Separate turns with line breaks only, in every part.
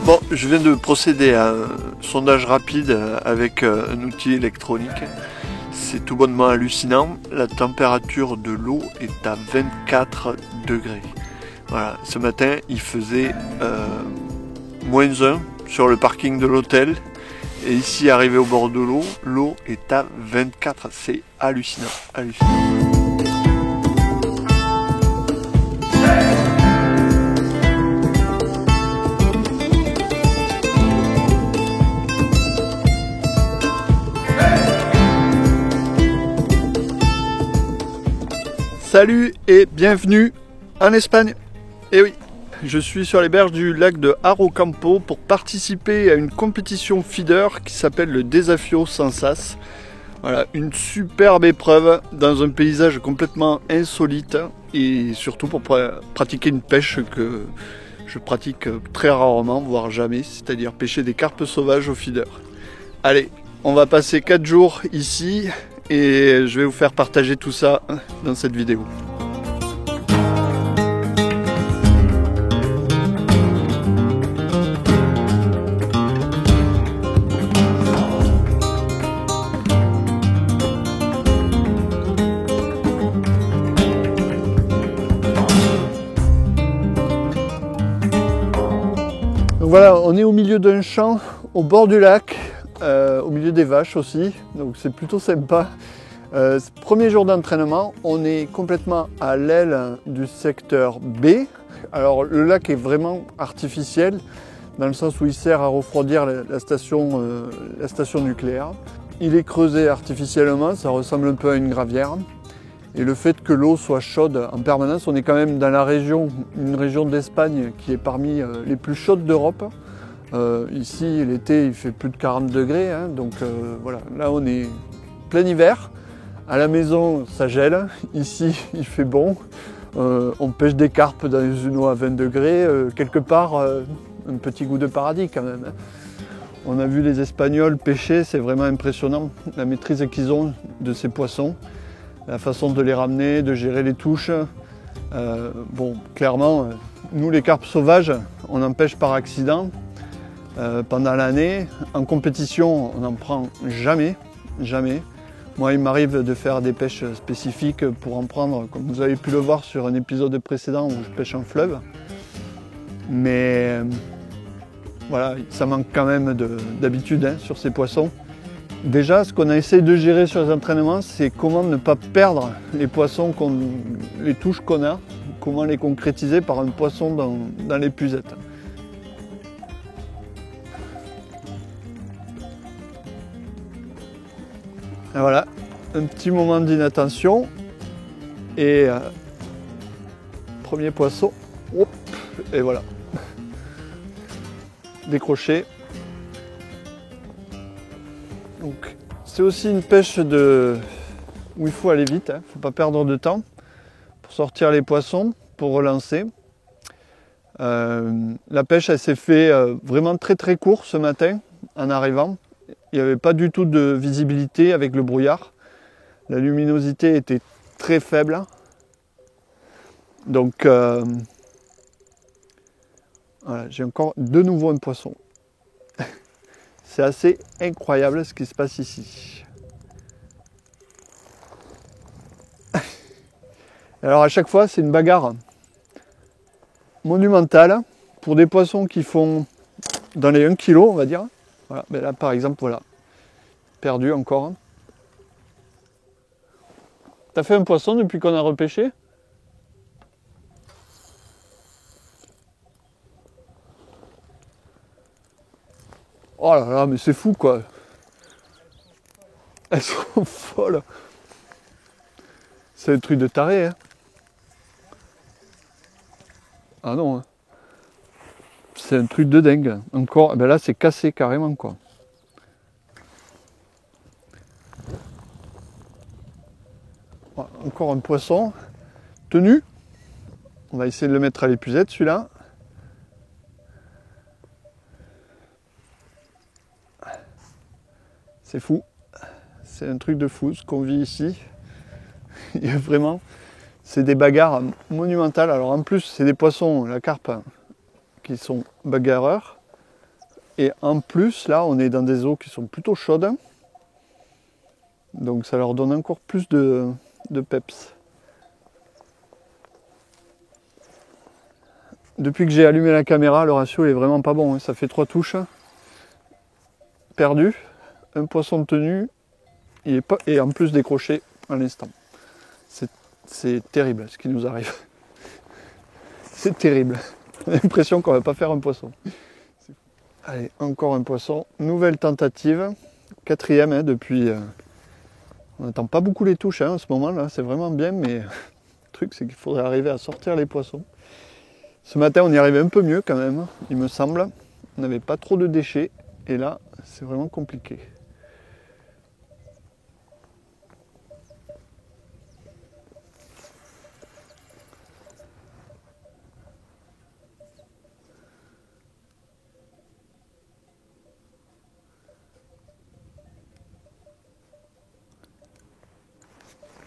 Bon, je viens de procéder à un sondage rapide avec un outil électronique. C'est tout bonnement hallucinant. La température de l'eau est à 24 degrés. Voilà, ce matin, il faisait -1 sur le parking de l'hôtel. Et ici, arrivé au bord de l'eau est à 24. C'est hallucinant, hallucinant. Salut et bienvenue en Espagne. Et oui, je suis sur les berges du lac de Haro Campo pour participer à une compétition feeder qui s'appelle le Desafío Sans Sas. Voilà, une superbe épreuve dans un paysage complètement insolite et surtout pour pratiquer une pêche que je pratique très rarement, voire jamais, c'est-à-dire pêcher des carpes sauvages au feeder. Allez, on va passer 4 jours ici et je vais vous faire partager tout ça dans cette vidéo. Donc voilà, on est au milieu d'un champ, au bord du lac, au milieu des vaches aussi, donc c'est plutôt sympa. Premier jour d'entraînement, on est complètement à l'aile du secteur B. Alors le lac est vraiment artificiel, dans le sens où il sert à refroidir la station nucléaire. Il est creusé artificiellement, ça ressemble un peu à une gravière. Et le fait que l'eau soit chaude en permanence, on est quand même dans une région d'Espagne qui est parmi les plus chaudes d'Europe. Ici, l'été, il fait plus de 40 degrés, hein, donc voilà, là on est plein hiver. À la maison, ça gèle. Ici, il fait bon. On pêche des carpes dans une eau à 20 degrés. Quelque part, un petit goût de paradis quand même. On a vu les Espagnols pêcher, c'est vraiment impressionnant. La maîtrise qu'ils ont de ces poissons. La façon de les ramener, de gérer les touches. Bon, clairement, nous les carpes sauvages, on en pêche par accident pendant l'année. En compétition, on n'en prend jamais, jamais. Moi, il m'arrive de faire des pêches spécifiques pour en prendre, comme vous avez pu le voir sur un épisode précédent où je pêche en fleuve. Mais voilà, ça manque quand même d'habitude hein, sur ces poissons. Déjà, ce qu'on a essayé de gérer sur les entraînements, c'est comment ne pas perdre les poissons, les touches qu'on a, comment les concrétiser par un poisson dans l'épuisette. Et voilà, un petit moment d'inattention et premier poisson, hop, et voilà, décroché. Donc, c'est aussi une pêche où il faut aller vite, il ne faut pas perdre de temps pour sortir les poissons, pour relancer. La pêche, elle s'est fait vraiment très très court ce matin en arrivant. Il n'y avait pas du tout de visibilité avec le brouillard. La luminosité était très faible. Donc, voilà, j'ai encore de nouveau un poisson. C'est assez incroyable ce qui se passe ici. Alors à chaque fois, c'est une bagarre monumentale pour des poissons qui font dans les 1 kg, on va dire. Voilà, ben là par exemple, voilà, perdu encore. T'as fait un poisson depuis qu'on a repêché ? Oh là là, mais c'est fou quoi. Elles sont folles. C'est un truc de taré, hein. Ah non, hein. C'est un truc de dingue. Encore, ben là c'est cassé carrément quoi. Voilà, encore un poisson tenu. On va essayer de le mettre à l'épuisette celui-là. C'est fou. C'est un truc de fou ce qu'on vit ici. Il y a vraiment, c'est des bagarres monumentales. Alors en plus, c'est des poissons, la carpe, qui sont bagarreurs. Et en plus, là, on est dans des eaux qui sont plutôt chaudes. Donc ça leur donne encore plus de peps. Depuis que j'ai allumé la caméra, le ratio est vraiment pas bon. Ça fait 3 touches. Perdu. Un poisson tenu. Et en plus décroché à l'instant. C'est terrible ce qui nous arrive. C'est terrible. On a l'impression qu'on va pas faire un poisson. Allez, encore un poisson. Nouvelle tentative. 4e depuis... on n'attend pas beaucoup les touches en ce moment-là. C'est vraiment bien, mais le truc c'est qu'il faudrait arriver à sortir les poissons. Ce matin, on y arrivait un peu mieux quand même, il me semble. On n'avait pas trop de déchets. Et là, c'est vraiment compliqué.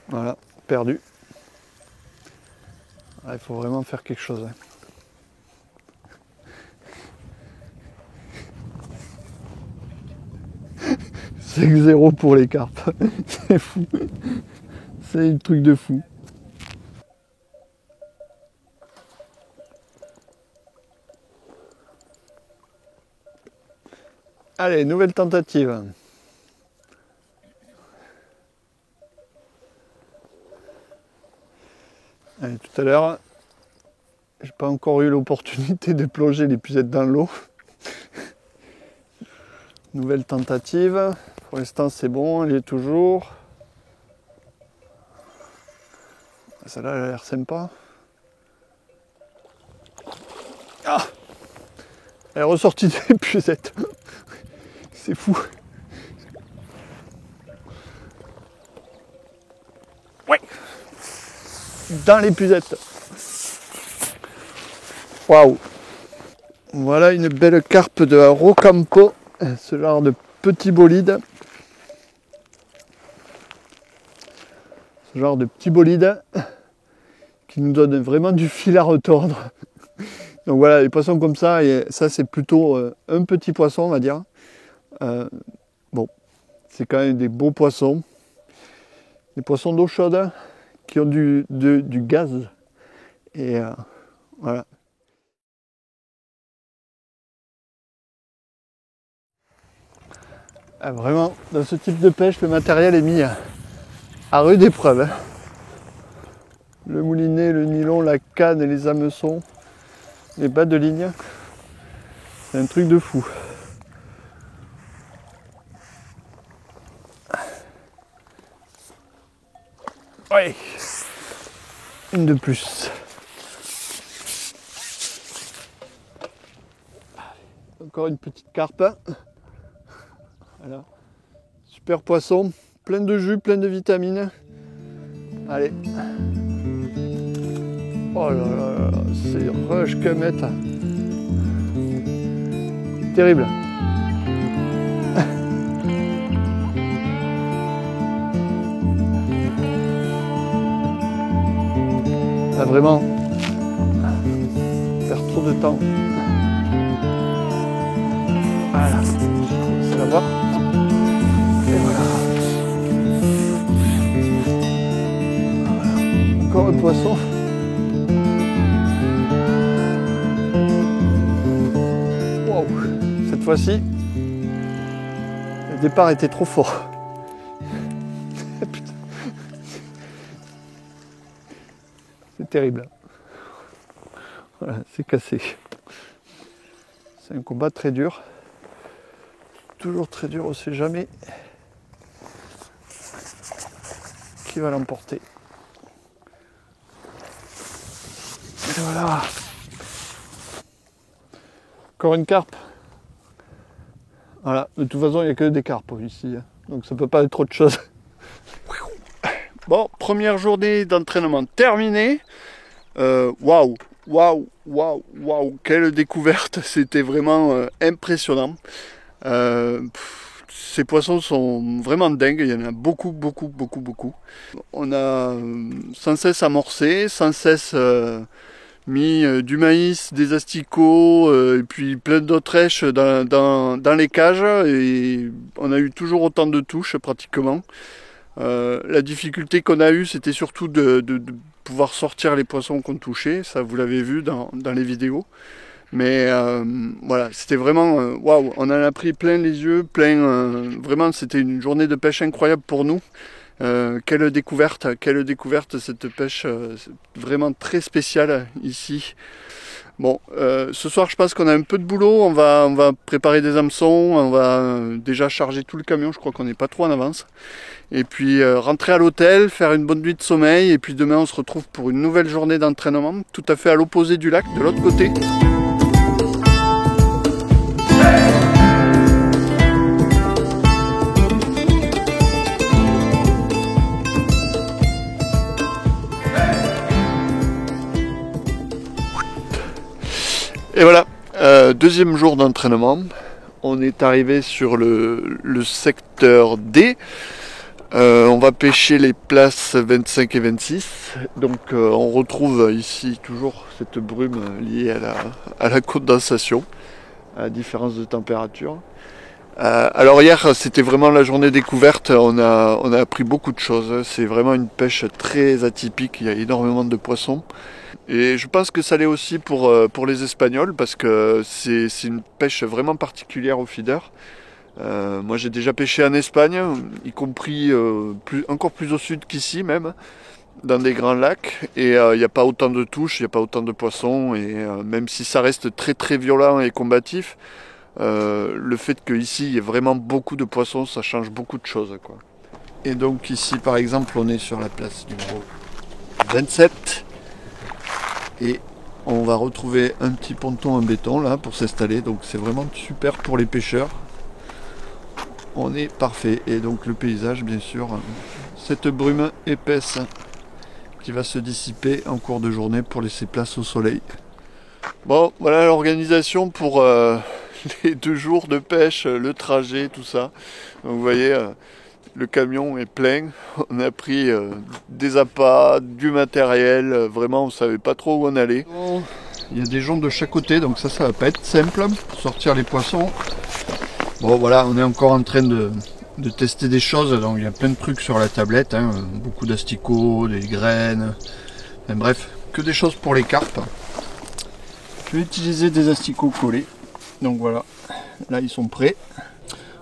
Voilà, perdu. Ah, il faut vraiment faire quelque chose. 5-0 pour les carpes. C'est fou. C'est un truc de fou. Allez, nouvelle tentative. Allez, tout à l'heure, j'ai pas encore eu l'opportunité de plonger l'épuisette dans l'eau. Nouvelle tentative. Pour l'instant, c'est bon, elle y est toujours. Celle-là, elle a l'air sympa. Ah! Elle est ressortie de l'épuisette. C'est fou. Ouais! Dans l'épuisette. Waouh! Voilà une belle carpe de Rocampo. Ce genre de petit bolide. Ce genre de petit bolide qui nous donne vraiment du fil à retordre. Donc voilà, les poissons comme ça, et ça c'est plutôt un petit poisson, on va dire. Bon, c'est quand même des beaux poissons. Des poissons d'eau chaude qui ont du gaz. Et voilà. Ah, vraiment, dans ce type de pêche, le matériel est mis à rude épreuve. Le moulinet, le nylon, la canne et les hameçons, les bas de ligne, c'est un truc de fou. Ouais, une de plus. Encore une petite carpe. Voilà. Super poisson, plein de jus, plein de vitamines. Allez. Oh là là là, c'est rush comète. Terrible. Là vraiment, faire trop de temps. Voilà, c'est la voir. Et voilà. Encore un poisson. Wow. Cette fois-ci, le départ était trop fort. C'est terrible. Voilà, c'est cassé. C'est un combat très dur. Toujours très dur, on ne sait jamais qui va l'emporter. Et voilà. Encore une carpe. Voilà, de toute façon il n'y a que des carpes ici, donc ça ne peut pas être autre chose. Bon, première journée d'entraînement terminée. Waouh, waouh, waouh, waouh, quelle découverte, c'était vraiment impressionnant. Ces poissons sont vraiment dingues, il y en a beaucoup, beaucoup, beaucoup, beaucoup. On a sans cesse amorcé, sans cesse mis du maïs, des asticots et puis plein d'autres rêches dans les cages et on a eu toujours autant de touches pratiquement. La difficulté qu'on a eue c'était surtout de pouvoir sortir les poissons qu'on touchait, ça vous l'avez vu dans les vidéos. Mais voilà, c'était vraiment waouh, on en a pris plein les yeux, vraiment c'était une journée de pêche incroyable pour nous. Quelle découverte cette pêche, vraiment très spéciale ici. Bon, ce soir je pense qu'on a un peu de boulot, on va préparer des hameçons, on va déjà charger tout le camion, je crois qu'on n'est pas trop en avance. Et puis rentrer à l'hôtel, faire une bonne nuit de sommeil, et puis demain on se retrouve pour une nouvelle journée d'entraînement, tout à fait à l'opposé du lac, de l'autre côté. Et voilà, deuxième jour d'entraînement, on est arrivé sur le secteur D, on va pêcher les places 25 et 26, donc on retrouve ici toujours cette brume liée à la condensation, à la différence de température. Alors hier c'était vraiment la journée découverte, on a appris beaucoup de choses, c'est vraiment une pêche très atypique, il y a énormément de poissons. Et je pense que ça l'est aussi pour les Espagnols parce que c'est une pêche vraiment particulière au feeder. Moi j'ai déjà pêché en Espagne, y compris encore plus au sud qu'ici même, dans des grands lacs. Et il n'y a pas autant de touches, il n'y a pas autant de poissons. Et même si ça reste très très violent et combatif, le fait qu'ici il y ait vraiment beaucoup de poissons, ça change beaucoup de choses, quoi. Et donc ici par exemple on est sur la place numéro 27. Et on va retrouver un petit ponton en béton là pour s'installer, donc c'est vraiment super pour les pêcheurs. On est parfait. Et donc le paysage bien sûr, cette brume épaisse qui va se dissiper en cours de journée pour laisser place au soleil. Bon, voilà l'organisation pour les 2 jours de pêche, le trajet, tout ça. Donc vous voyez, le camion est plein, on a pris des appâts, du matériel, vraiment on ne savait pas trop où on allait. Il y a des gens de chaque côté, donc ça va pas être simple pour sortir les poissons. Bon voilà, on est encore en train de tester des choses, donc il y a plein de trucs sur la tablette, hein, beaucoup d'asticots, des graines, enfin, bref, que des choses pour les carpes. Je vais utiliser des asticots collés, donc voilà, là ils sont prêts.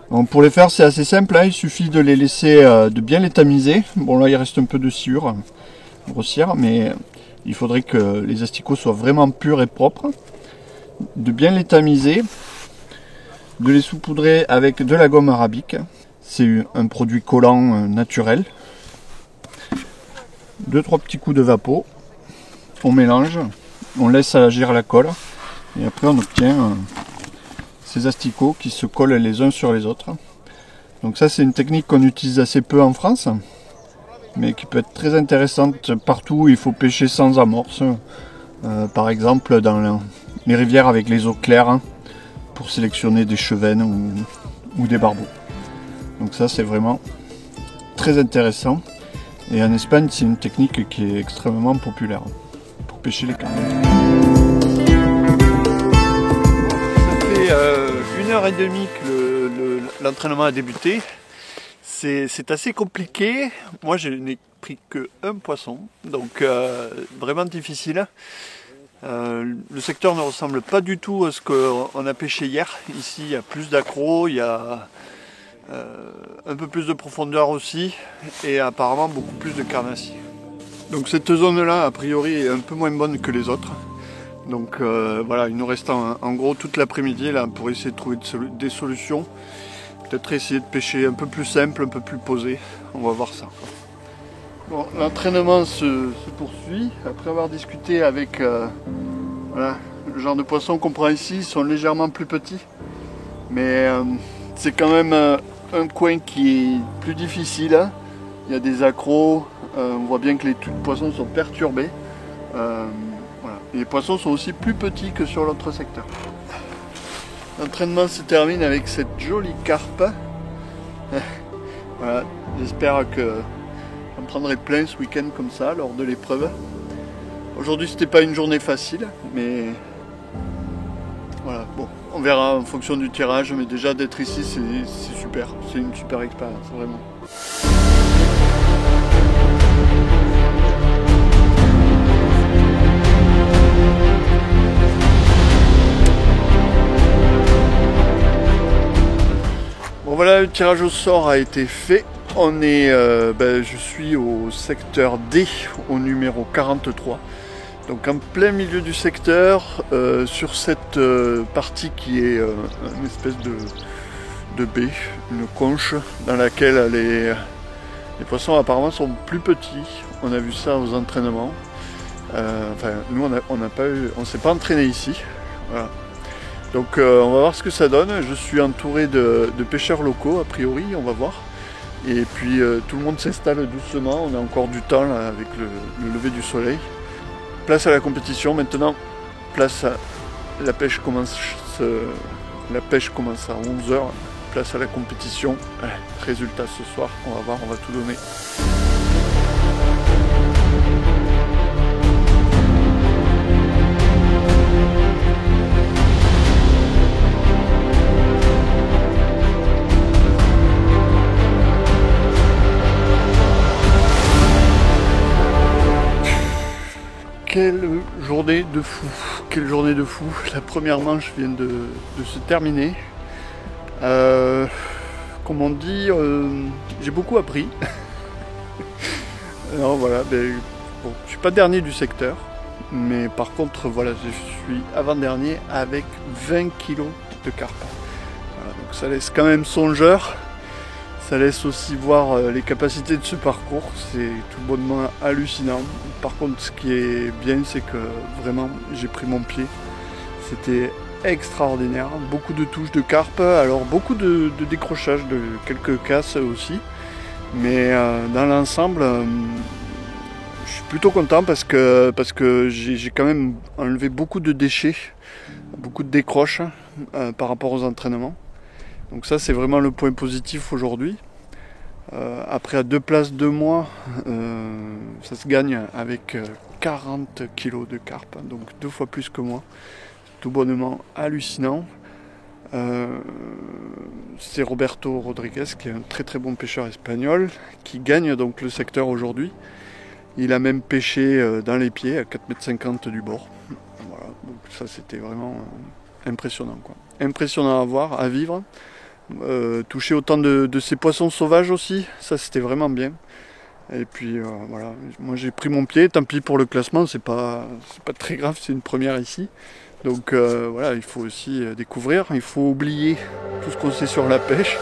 Bon, pour les faire c'est assez simple, hein, il suffit de les laisser, de bien les tamiser. Bon là il reste un peu de sciure grossière, mais il faudrait que les asticots soient vraiment purs et propres. De bien les tamiser, de les saupoudrer avec de la gomme arabique. C'est un produit collant naturel. 2-3 petits coups de vapeau, on mélange, on laisse agir la colle et après on obtient ces asticots qui se collent les uns sur les autres. Donc ça c'est une technique qu'on utilise assez peu en France, mais qui peut être très intéressante partout où il faut pêcher sans amorce. Par exemple dans les rivières avec les eaux claires, hein, pour sélectionner des chevennes ou des barbeaux. Donc ça c'est vraiment très intéressant. Et en Espagne c'est une technique qui est extrêmement populaire pour pêcher les carpes. Ça fait 1h30 que l'entraînement a débuté. C'est assez compliqué. Moi je n'ai pris que un poisson, donc vraiment difficile. Le secteur ne ressemble pas du tout à ce qu'on a pêché hier. Ici il y a plus d'accros, il y a un peu plus de profondeur aussi et apparemment beaucoup plus de carnassiers. Donc cette zone là a priori est un peu moins bonne que les autres. Donc voilà, il nous reste en gros toute l'après-midi là pour essayer de trouver des solutions. Peut-être essayer de pêcher un peu plus simple, un peu plus posé. On va voir ça. Bon, l'entraînement se poursuit. Après avoir discuté avec voilà, le genre de poissons qu'on prend ici, ils sont légèrement plus petits. Mais c'est quand même un coin qui est plus difficile. Hein. Il y a des accros. On voit bien que les poissons sont perturbés. Voilà. Et les poissons sont aussi plus petits que sur l'autre secteur. L'entraînement se termine avec cette jolie carpe. Voilà, j'espère que j'en prendrai plein ce week-end comme ça lors de l'épreuve. Aujourd'hui c'était pas une journée facile, mais voilà, bon, on verra en fonction du tirage, mais déjà d'être ici c'est super, c'est une super expérience vraiment. Bon voilà, le tirage au sort a été fait. On est, je suis au secteur D, au numéro 43. Donc en plein milieu du secteur, sur cette partie qui est une espèce de baie, une conche, dans laquelle les poissons apparemment sont plus petits. On a vu ça aux entraînements. Nous on s'est pas entraîné ici. Voilà. Donc on va voir ce que ça donne. Je suis entouré de pêcheurs locaux, a priori, on va voir. Et puis tout le monde s'installe doucement, on a encore du temps là, avec le lever du soleil. Place à la compétition maintenant, place à la pêche commence à 11 h, place à la compétition. Allez, résultat ce soir, on va voir, on va tout donner. Quelle journée de fou, quelle journée de fou. La première manche vient de se terminer. Comme on dit, j'ai beaucoup appris. Alors voilà, bon, je ne suis pas dernier du secteur, mais par contre voilà, je suis avant-dernier avec 20 kg de carpe. Voilà, donc ça laisse quand même songeur. Ça laisse aussi voir les capacités de ce parcours, c'est tout bonnement hallucinant. Par contre, ce qui est bien, c'est que vraiment, j'ai pris mon pied. C'était extraordinaire, beaucoup de touches de carpe, alors beaucoup de décrochages, de quelques casses aussi. Mais dans l'ensemble, je suis plutôt content parce que j'ai quand même enlevé beaucoup de déchets, beaucoup de décroches par rapport aux entraînements. Donc ça c'est vraiment le point positif aujourd'hui. Après à 2 places de moi, ça se gagne avec 40 kg de carpe, donc 2 fois plus que moi. Tout bonnement hallucinant. C'est Roberto Rodriguez qui est un très très bon pêcheur espagnol qui gagne donc le secteur aujourd'hui. Il a même pêché dans les pieds à 4,50 m du bord. Voilà, donc ça c'était vraiment impressionnant quoi. Impressionnant à voir, à vivre. Toucher autant de ces poissons sauvages aussi, ça c'était vraiment bien. Et puis voilà, moi j'ai pris mon pied, tant pis pour le classement, c'est pas très grave, c'est une première ici. Donc voilà, il faut aussi découvrir, il faut oublier tout ce qu'on sait sur la pêche.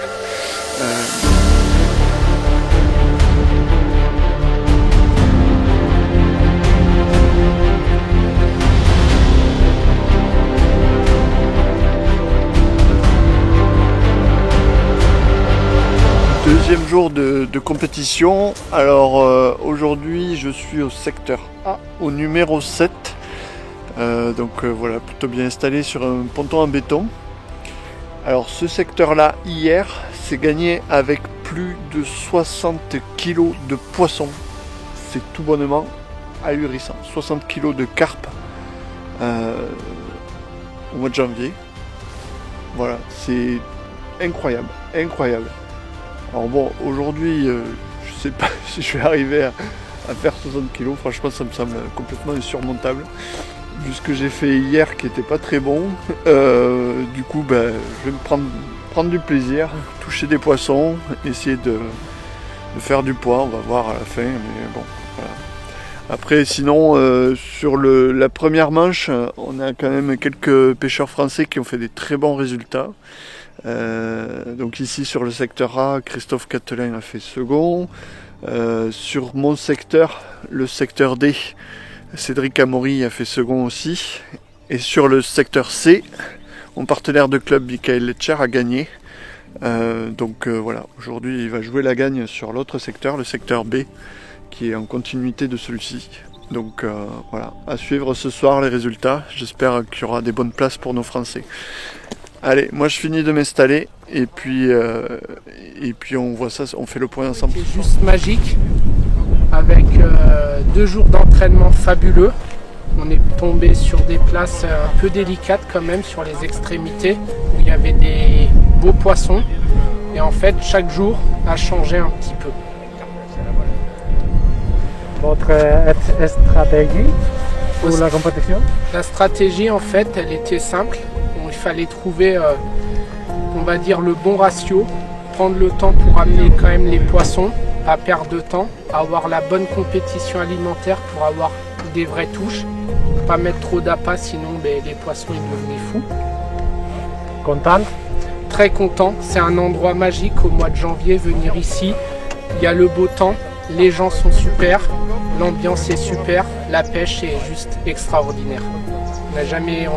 Deuxième jour de compétition. Alors aujourd'hui je suis au secteur A, au numéro 7. Voilà, plutôt bien installé sur un ponton en béton. Alors ce secteur là hier c'est gagné avec plus de 60 kg de poissons. C'est tout bonnement ahurissant. 60 kg de carpe au mois de janvier. Voilà, c'est incroyable, incroyable. Alors bon, aujourd'hui, je sais pas si je vais arriver à faire 60 kg, franchement ça me semble complètement insurmontable. Vu ce que j'ai fait hier qui n'était pas très bon, du coup je vais me prendre du plaisir, toucher des poissons, essayer de faire du poids, on va voir à la fin, mais bon, voilà. Après sinon, sur la première manche, on a quand même quelques pêcheurs français qui ont fait des très bons résultats. Donc ici sur le secteur A, Christophe Catelin a fait second. Sur mon secteur, le secteur D, Cédric Amaury a fait second aussi. Et sur le secteur C, mon partenaire de club Michael Letcher a gagné. Voilà, aujourd'hui il va jouer la gagne sur l'autre secteur, le secteur B, qui est en continuité de celui-ci. Donc voilà, à suivre ce soir les résultats. J'espère qu'il y aura des bonnes places pour nos Français. Allez, moi je finis de m'installer et puis on voit ça, on fait le point ensemble.
C'est juste magique, avec 2 jours d'entraînement fabuleux. on est tombé sur des places un peu délicates quand même, sur les extrémités, où il y avait des beaux poissons. Et en fait, chaque jour a changé un petit peu.
Votre stratégie pour la compétition?
La stratégie, en fait, elle était simple. Bon, il fallait trouver, on va dire, le bon ratio, prendre le temps pour amener quand même les poissons, pas perdre de temps, avoir la bonne compétition alimentaire pour avoir des vraies touches, pas mettre trop d'appât, sinon les poissons ils devenaient fous.
Content?
Très content, c'est un endroit magique au mois de janvier, venir ici, il y a le beau temps, les gens sont super, l'ambiance est super, la pêche est juste extraordinaire. On n'a jamais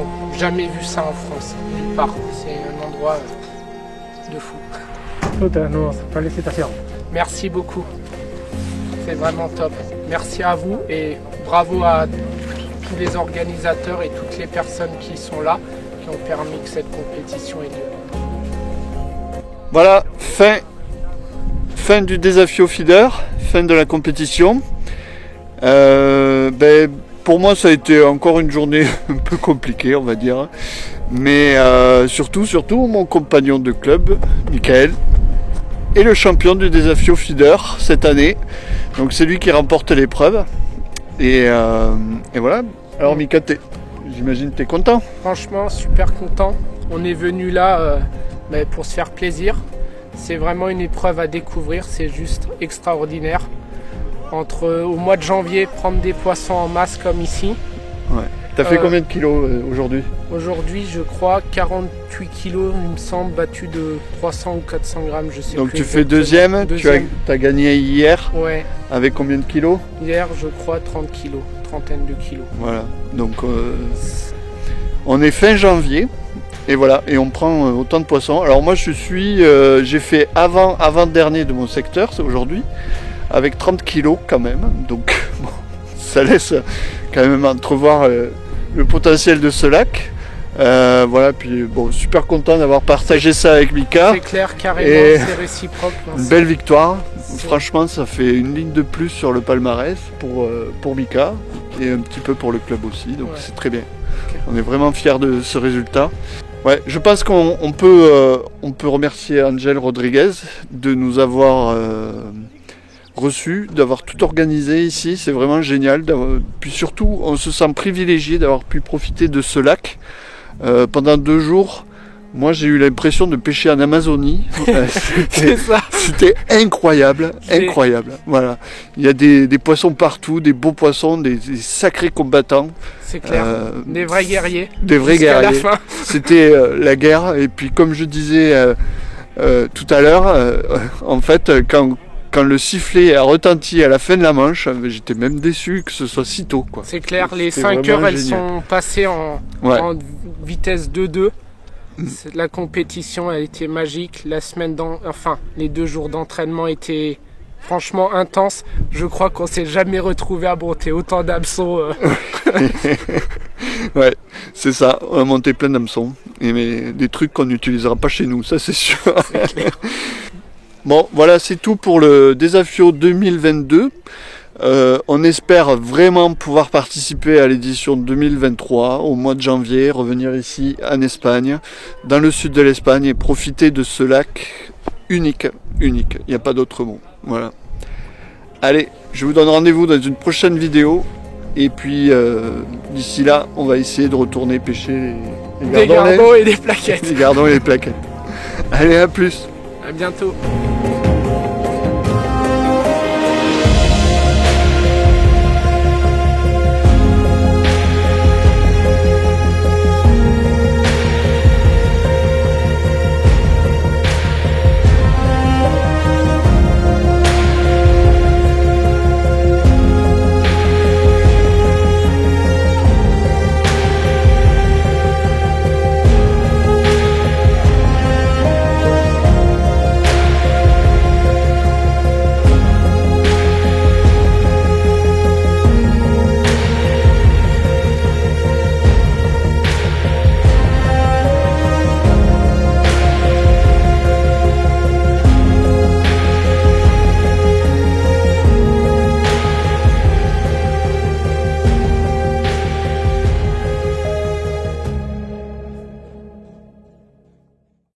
vu ça en France, nulle part, c'est un endroit de fou.
Toutes nos félicitations.
Merci beaucoup, c'est vraiment top. Merci à vous et bravo à tous les organisateurs et toutes les personnes qui sont là, qui ont permis que cette compétition ait lieu.
Voilà, fin du Desafio Feeder, fin de la compétition. Pour moi, ça a été encore une journée un peu compliquée, on va dire. Mais surtout, mon compagnon de club, Michael, est le champion du Desafio Feeder cette année. Donc c'est lui qui remporte l'épreuve. Et voilà. Alors Mika, j'imagine que tu es content?
Franchement, super content. On est venu là pour se faire plaisir. C'est vraiment une épreuve à découvrir, c'est juste extraordinaire. Au mois de janvier, prendre des poissons en masse comme ici.
Ouais. T'as fait combien de kilos aujourd'hui?
Aujourd'hui, je crois 48 kilos, il me semble, battu de 300 ou 400 grammes, je sais plus.
Donc tu fais deuxième. Tu as gagné hier.
Ouais.
Avec combien de kilos?
Hier, je crois 30 kilos, trentaine de kilos.
Voilà, donc on est fin janvier. Et voilà, et on prend autant de poissons. Alors moi j'ai fait avant-dernier de mon secteur, c'est aujourd'hui, avec 30 kilos quand même. Donc bon, ça laisse quand même entrevoir le potentiel de ce lac. Voilà, puis bon, super content d'avoir partagé ça avec Mika.
C'est clair, carrément, c'est réciproque.
Une belle victoire. Franchement, ça fait une ligne de plus sur le palmarès pour Mika et un petit peu pour le club aussi. Donc c'est très bien. Okay. On est vraiment fiers de ce résultat. Ouais, je pense qu'on peut remercier Angel Rodriguez de nous avoir reçus, d'avoir tout organisé ici. C'est vraiment génial. Puis surtout, on se sent privilégié d'avoir pu profiter de ce lac pendant 2 jours. Moi, j'ai eu l'impression de pêcher en Amazonie. C'était incroyable, incroyable. Voilà, il y a des poissons partout, des beaux poissons, des sacrés combattants.
C'est clair, des vrais guerriers.
Des vrais guerriers. C'était la guerre. Et puis, comme je disais tout à l'heure, en fait, quand le sifflet a retenti à la fin de la manche, j'étais même déçu que ce soit si tôt.
C'est clair, les 5 heures, elles sont passées en vitesse 2-2. La compétition a été magique, les 2 jours d'entraînement étaient franchement intenses. Je crois qu'on s'est jamais retrouvé à monter autant d'hameçons.
Ouais, c'est ça, on a monté plein d'hameçons, mais des trucs qu'on n'utilisera pas chez nous, ça c'est sûr.
C'est clair.
Bon, voilà, c'est tout pour le Desafio 2022. On espère vraiment pouvoir participer à l'édition 2023 au mois de janvier, revenir ici en Espagne, dans le sud de l'Espagne et profiter de ce lac unique, il n'y a pas d'autre mot. Voilà. Allez, je vous donne rendez-vous dans une prochaine vidéo et puis d'ici là, on va essayer de retourner pêcher
les gardons et les plaquettes.
Les gardons et les plaquettes. Allez, à plus.
À bientôt.